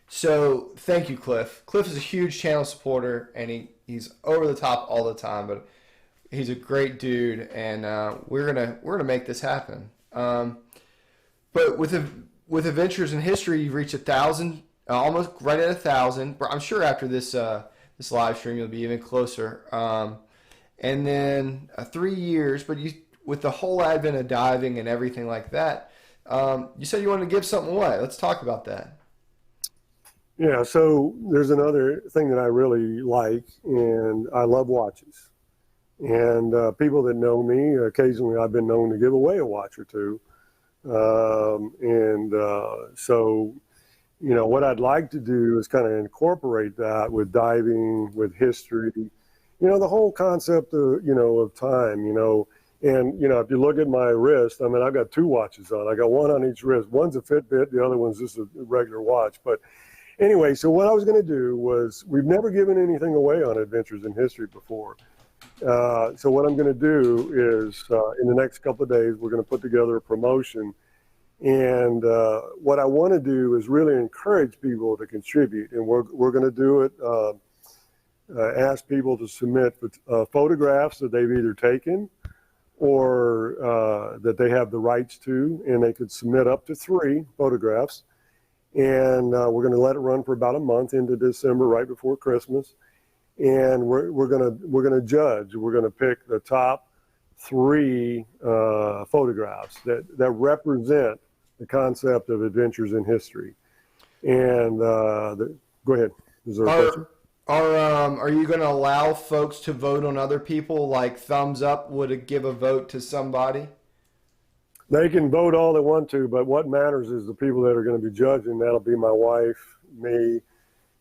So thank you, Cliff. Cliff is a huge channel supporter, and he's over the top all the time, but he's a great dude, and we're gonna make this happen. But with Adventures in History, you've reached 1,000, almost right at 1,000. I'm sure after this live stream, you'll be even closer. And then 3 years, but with the whole advent of diving and everything like that, you said you wanted to give something away. Let's talk about that. Yeah, so there's another thing that I really like, and I love watches. And people that know me, occasionally I've been known to give away a watch or two. So, what I'd like to do is kind of incorporate that with diving, with history, the whole concept of time, and, if you look at my wrist, I mean, I've got two watches on. I got one on each wrist. One's a Fitbit, the other one's just a regular watch. But anyway, so what I was going to do was, we've never given anything away on Adventures in History before. So what I'm going to do is, in the next couple of days, we're going to put together a promotion. And what I want to do is really encourage people to contribute. And we're going to do it, ask people to submit photographs that they've either taken or that they have the rights to. And they could submit up to 3 photographs. And we're going to let it run for about a month into December, right before Christmas. And we're gonna judge. We're gonna pick the top 3 photographs that represent the concept of Adventures in History. And go ahead. Is there a question? Are you going to allow folks to vote on other people? Like thumbs up would give a vote to somebody? They can vote all they want to, but what matters is the people that are going to be judging. That'll be my wife, me,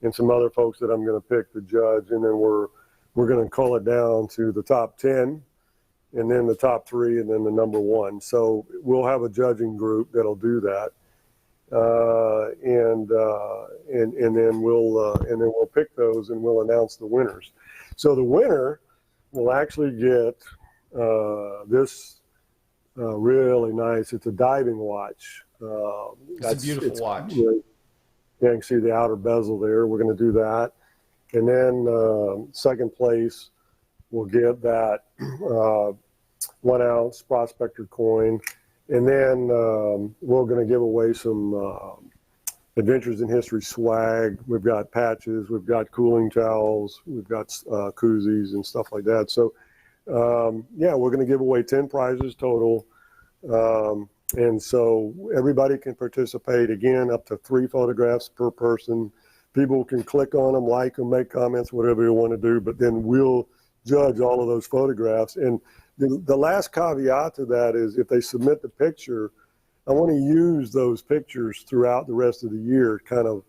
and some other folks that I'm going to pick to judge. And then we're going to cull it down to the top 10, and then the top 3, and then the number 1. So we'll have a judging group that'll do that. And then we'll pick those, and we'll announce the winners. So the winner will actually get this really nice. It's a diving watch. It's a beautiful watch. Really, you can see the outer bezel there. We're going to do that. And then second place will get that 1 ounce prospector coin. And then we're going to give away some Adventures in History swag. We've got patches, we've got cooling towels, we've got koozies and stuff like that. So we're going to give away 10 prizes total. And so everybody can participate, again, up to 3 photographs per person. People can click on them, like them, make comments, whatever you want to do, but then we'll judge all of those photographs. And the last caveat to that is, if they submit the picture, I want to use those pictures throughout the rest of the year, kind of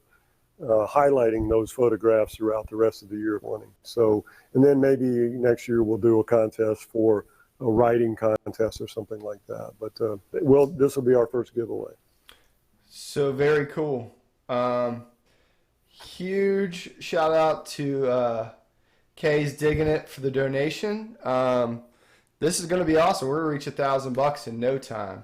highlighting those photographs throughout the rest of the year of winning. So, and then maybe next year we'll do a contest for a writing contest or something like that. But this will be our first giveaway. So very cool. Huge shout out to Kay's Digging It for the donation. This is going to be awesome. We're going to reach $1,000 in no time.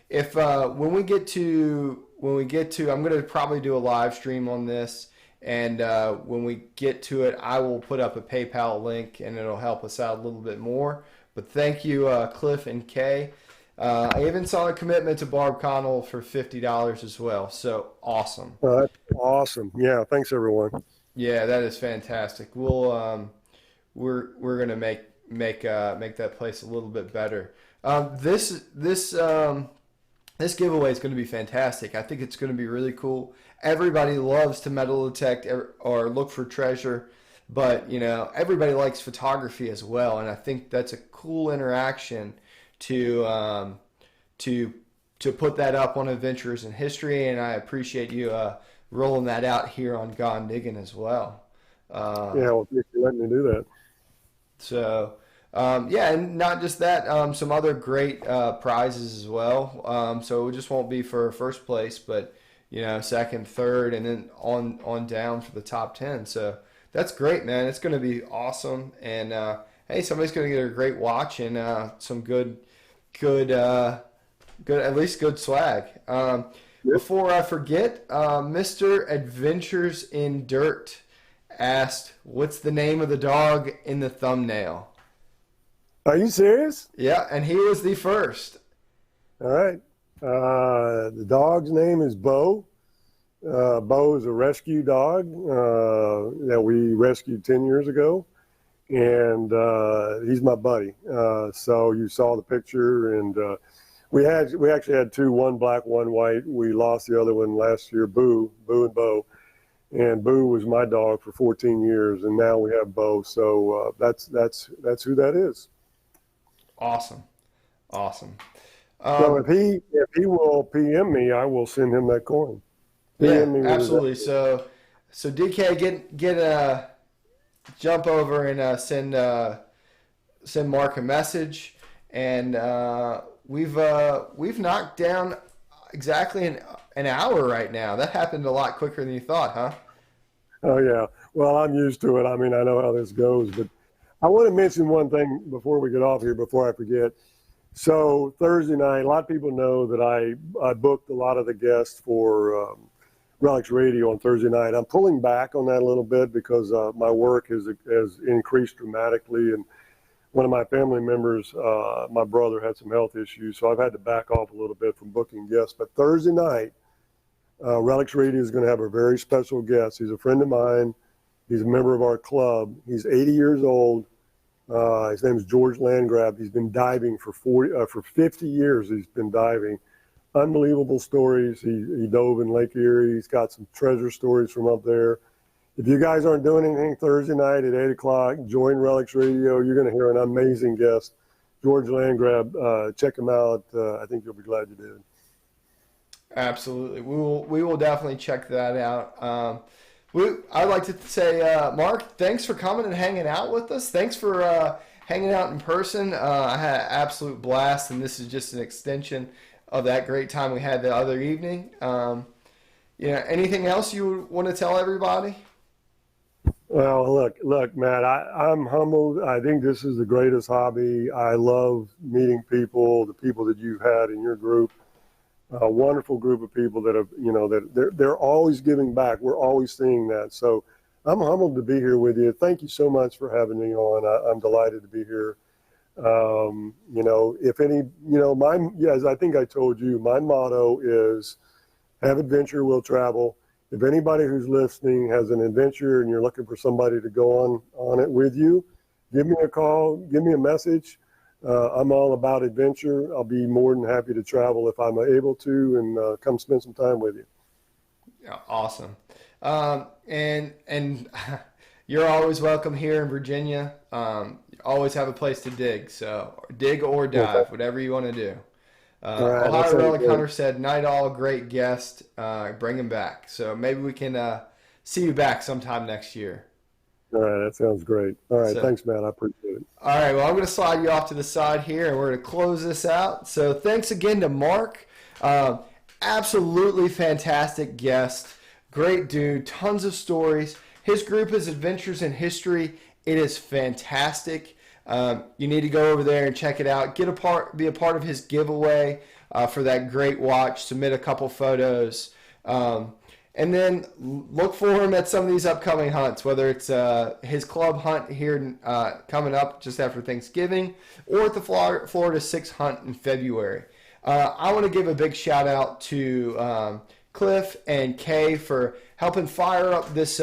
When we get to, I'm going to probably do a live stream on this. And when we get to it, I will put up a PayPal link, and it'll help us out a little bit more. But thank you, Cliff and Kay. I even saw a commitment to Barb Connell for $50 as well. So awesome. That's awesome. Yeah. Thanks, everyone. Yeah, that is fantastic. We'll we're gonna make that place a little bit better. This giveaway is going to be fantastic. I think it's going to be really cool. Everybody loves to metal detect or look for treasure, but everybody likes photography as well, and I think that's a cool interaction to put that up on Adventures in History, and I appreciate you rolling that out here on Gone Digging as well. Well, thanks for letting me do that. So. And not just that, some other great prizes as well. So it just won't be for first place, but second, third, and then on down for the top 10. So that's great, man. It's going to be awesome. And hey, somebody's going to get a great watch and some good, at least good swag. Before I forget, Mr. Adventures in Dirt asked, "What's the name of the dog in the thumbnail?" Are you serious? Yeah, and he was the first. All right. The dog's name is Bo. Bo is a rescue dog that we rescued 10 years ago, and he's my buddy. So you saw the picture, and we actually had 2, one black, one white. We lost the other one last year, Boo and Bo. And Boo was my dog for 14 years, and now we have Bo. So that's who that is. Awesome. So if he will PM me, I will send him that coin. Yeah, PM me with his. absolutely. So DK, get jump over and send Mark a message, and we've knocked down exactly an hour right now. That happened a lot quicker than you thought, huh? Oh yeah. Well, I'm used to it. I mean, I know how this goes, but I want to mention one thing before we get off here, before I forget. So Thursday night, a lot of people know that I booked a lot of the guests for Relics Radio on Thursday night. I'm pulling back on that a little bit because my work has increased dramatically, and one of my family members, my brother, had some health issues, so I've had to back off a little bit from booking guests. But Thursday night, Relics Radio is going to have a very special guest. He's a friend of mine. He's a member of our club. He's 80 years old. His name is George Landgrab. He's been diving for 50 years. He's been diving. Unbelievable stories. He dove in Lake Erie. He's got some treasure stories from up there. If you guys aren't doing anything Thursday night at 8 o'clock, join Relics Radio. You're going to hear an amazing guest, George Landgrab. Check him out. I think you'll be glad you did. Absolutely. We will definitely check that out. I'd like to say, Mark, thanks for coming and hanging out with us. Thanks for hanging out in person. I had an absolute blast, and this is just an extension of that great time we had the other evening. Anything else you want to tell everybody? Well, look, Matt, I'm humbled. I think this is the greatest hobby. I love meeting people, the people that you've had in your group. A wonderful group of people that have, that they're always giving back. We're always seeing that. So I'm humbled to be here with you. Thank you so much for having me on. I'm delighted to be here. If any, as I think I told you, my motto is have adventure, will travel. If anybody who's listening has an adventure and you're looking for somebody to go on it with you, give me a call, give me a message. I'm all about adventure. I'll be more than happy to travel if I'm able to and come spend some time with you. Yeah, awesome. And you're always welcome here in Virginia. You always have a place to dig. So dig or dive, whatever you want to do. Right, Ohio Relic Hunter said, "Night all, great guest. Bring him back." So maybe we can see you back sometime next year. All right, that sounds great. All right, thanks, Matt. I appreciate it. All right, well, I'm going to slide you off to the side here, and we're going to close this out. So thanks again to Mark. Absolutely fantastic guest. Great dude. Tons of stories. His group is Adventures in History. It is fantastic. You need to go over there and check it out. Be a part of his giveaway for that great watch. Submit a couple photos. And then look for him at some of these upcoming hunts, whether it's his club hunt here coming up just after Thanksgiving or at the Florida 6 hunt in February. I want to give a big shout out to Cliff and Kay for helping fire up this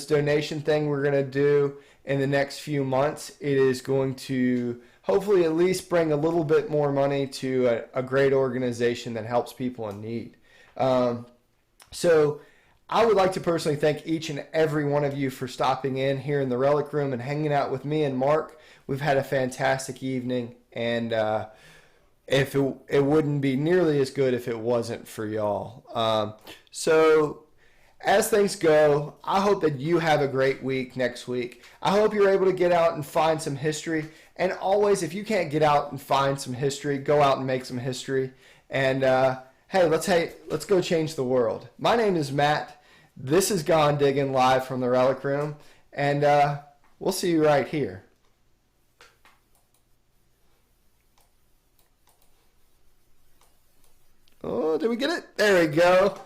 donation thing we're going to do in the next few months. It is going to hopefully at least bring a little bit more money to a great organization that helps people in need. So I would like to personally thank each and every one of you for stopping in here in the Relic Room and hanging out with me and Mark. We've had a fantastic evening, and if it wouldn't be nearly as good if it wasn't for y'all. So as things go, I hope that you have a great week next week. I hope you're able to get out and find some history. And always, if you can't get out and find some history, go out and make some history. And hey, let's go change the world. My name is Matt. This is Gone Digging live from the Relic Room. And we'll see you right here. Oh, did we get it? There we go.